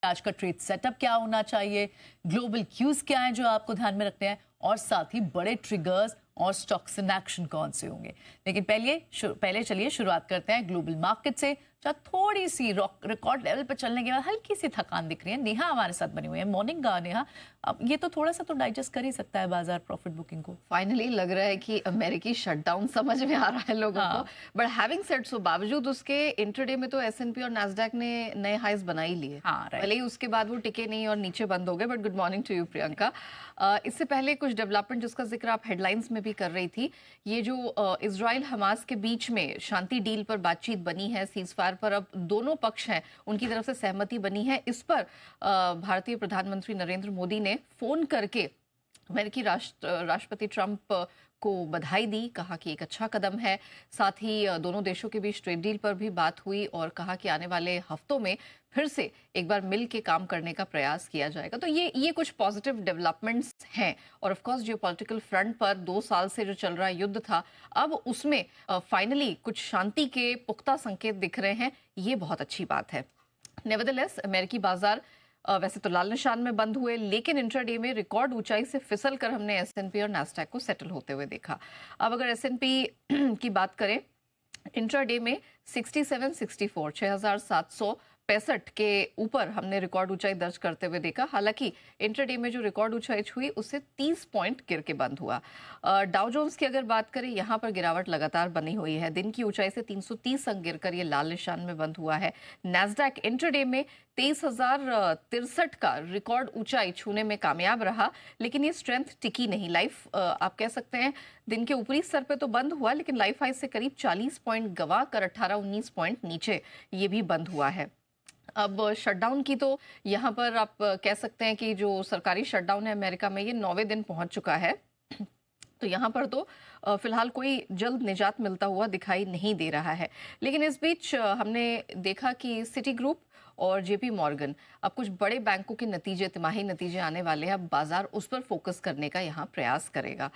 आज का trade setup क्या होना चाहिए, ग्लोबल क्यूज क्या है जो आपको ध्यान में रखते हैं, और साथ ही बड़े ट्रिगर्स और स्टॉक्स इन एक्शन कौन से होंगे। लेकिन पहले चलिए शुरुआत करते हैं ग्लोबल मार्केट से, जहाँ थोड़ी सी रिकॉर्ड लेवल पर चलने के बाद हल्की सी थकान दिख रही है। नेहा हमारे साथ बनी हुई है। मॉर्निंग नेहा, अब ये तो थोड़ा सा तो डाइजेस्ट कर ही सकता है बाजार प्रॉफिट बुकिंग को। फाइनली लग रहा है कि अमेरिकी शटडाउन समझ में आ रहा है लोगों को। बट हैविंग सेड सो, बावजूद उसके इंट्राडे में तो एसएनपी और नैस्डैक ने नए हाइज बना ही लिए। भले ही उसके बाद वो टिके नहीं और नीचे बंद हो गए। But good morning to you Priyanka. इससे पहले कुछ डेवलपमेंट जिसका जिक्र आप हेडलाइंस में भी कर रही थी, ये जो इजराइल हमास के बीच में शांति डील पर बातचीत बनी है, सीजफायर पर अब दोनों पक्ष हैं उनकी तरफ से सहमति बनी है। इस पर भारतीय प्रधानमंत्री नरेंद्र मोदी ने फोन करके अमेरिकी राष्ट्रपति ट्रंप को बधाई दी, कहा कि एक अच्छा कदम है। साथ ही दोनों देशों के बीच ट्रेड डील पर भी बात हुई और कहा कि आने वाले हफ्तों में फिर से एक बार मिल के काम करने का प्रयास किया जाएगा। तो ये कुछ पॉजिटिव डेवलपमेंट्स हैं। और ऑफ कोर्स जियोपॉलिटिकल फ्रंट पर 2 साल से जो चल रहा युद्ध था, अब उसमें फाइनली कुछ शांति के पुख्ता संकेत दिख रहे हैं। ये बहुत अच्छी बात है। नेवरदलेस अमेरिकी बाजार वैसे तो लाल निशान में बंद हुए, लेकिन इंट्राडे में रिकॉर्ड ऊंचाई से फिसल कर हमने एसएनपी और नैस्डैक को सेटल होते हुए देखा। अब अगर एसएनपी की बात करें, इंट्राडे में 6764 6765 के ऊपर हमने रिकॉर्ड ऊंचाई दर्ज करते हुए देखा। हालांकि इंट्राडे में जो रिकॉर्ड ऊंचाई हुई उससे 30 पॉइंट गिर के बंद हुआ। डाउ जोन्स की अगर बात करें, यहां पर गिरावट लगातार बनी हुई है। दिन की ऊंचाई से 330 अंक गिरकर ये लाल निशान में बंद हुआ है। नैस्डैक इंट्राडे में 23,063 का रिकॉर्ड ऊंचाई छूने में कामयाब रहा, लेकिन ये स्ट्रेंथ टिकी नहीं। लाइफ आप कह सकते हैं दिन के ऊपरी स्तर पे तो बंद हुआ, लेकिन लाइफ हाई से करीब 40 पॉइंट गवा कर 18-19 पॉइंट नीचे ये भी बंद हुआ है। अब शटडाउन की तो यहाँ पर आप कह सकते हैं कि जो सरकारी शटडाउन है अमेरिका में, ये 9वें दिन पहुंच चुका है। तो यहाँ पर तो फिलहाल कोई जल्द निजात मिलता हुआ दिखाई नहीं दे रहा है। लेकिन इस बीच हमने देखा कि सिटी ग्रुप और जेपी मॉर्गन, अब कुछ बड़े बैंकों के नतीजे, तिमाही नतीजे आने वाले हैं। अब बाजार उस पर फोकस करने का यहाँ प्रयास करेगा।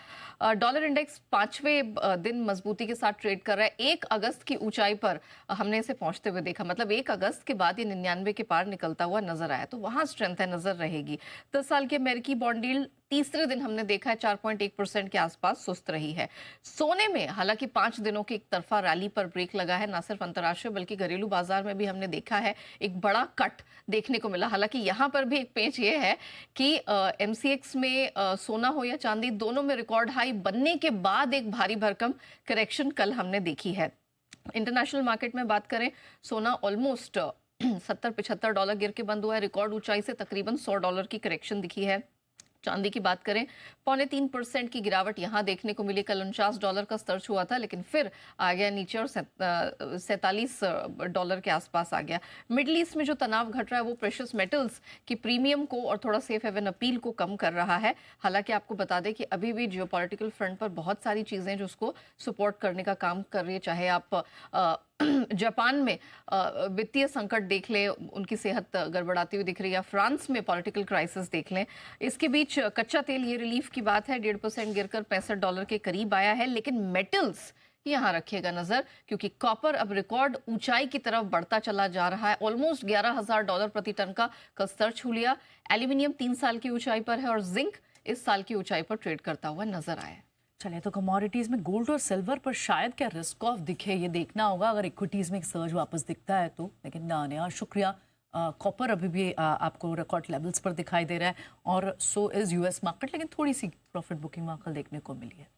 डॉलर इंडेक्स 5वें दिन मजबूती के साथ ट्रेड कर रहा है। 1 अगस्त की ऊंचाई पर हमने इसे पहुंचते हुए देखा, मतलब 1 अगस्त के बाद ये 99 के पार निकलता हुआ नजर आया। तो वहां स्ट्रेंथ है, नजर रहेगी। 10 साल की अमेरिकी बॉन्ड यील्ड तीसरे दिन हमने देखा है 4.1% के आसपास सुस्त रही है। सोने में हालांकि 5 दिनों की एक तरफा रैली पर ब्रेक लगा है। न सिर्फ अंतर्राष्ट्रीय बल्कि घरेलू बाजार में भी हमने देखा है एक बड़ा कट देखने को मिला। हालांकि यहाँ पर भी एक पेच ये है कि एमसीएक्स में सोना हो या चांदी, दोनों में रिकॉर्ड हाई बनने के बाद एक भारी भरकम करेक्शन कल हमने देखी है। इंटरनेशनल मार्केट में बात करें, सोना ऑलमोस्ट $70-75 गिर के बंद हुआ है। रिकॉर्ड ऊंचाई से तकरीबन $100 की करेक्शन दिखी है। चांदी की बात करें, 0.3% की गिरावट यहां देखने को मिली। कल $49 का स्तर छुआ था, लेकिन फिर आ गया नीचे और $47 के आसपास आ गया। मिडिल ईस्ट में जो तनाव घट रहा है वो प्रेशियस मेटल्स की प्रीमियम को और थोड़ा सेफ हेवन अपील को कम कर रहा है। हालांकि आपको बता दें कि अभी भी जियोपॉलिटिकल फ्रंट पर बहुत सारी चीजें जो उसको सपोर्ट करने का काम कर रही है। चाहे आप जापान में वित्तीय संकट देख लें, उनकी सेहत गड़बड़ाती हुई दिख रही है, या फ्रांस में पॉलिटिकल क्राइसिस देख लें। इसके बीच कच्चा तेल, ये रिलीफ की बात है, 1.5% गिरकर $65 के करीब आया है। लेकिन मेटल्स यहां रखिएगा नजर, क्योंकि कॉपर अब रिकॉर्ड ऊंचाई की तरफ बढ़ता चला जा रहा है। ऑलमोस्ट $11,000 प्रति टन का कल स्तर छू लिया। एल्यूमिनियम 3 साल की ऊंचाई पर है और जिंक इस साल की ऊंचाई पर ट्रेड करता हुआ नजर आया। चलिए, तो कमोडिटीज में गोल्ड और सिल्वर पर शायद क्या रिस्क ऑफ दिखे, ये देखना होगा अगर इक्विटीज में एक सर्ज वापस दिखता है तो। लेकिन ना शुक्रिया, कॉपर अभी भी आपको रिकॉर्ड लेवल्स पर दिखाई दे रहा है, और सो इज यूएस मार्केट। लेकिन थोड़ी सी प्रॉफिट बुकिंग वहाँ कल देखने को मिली है।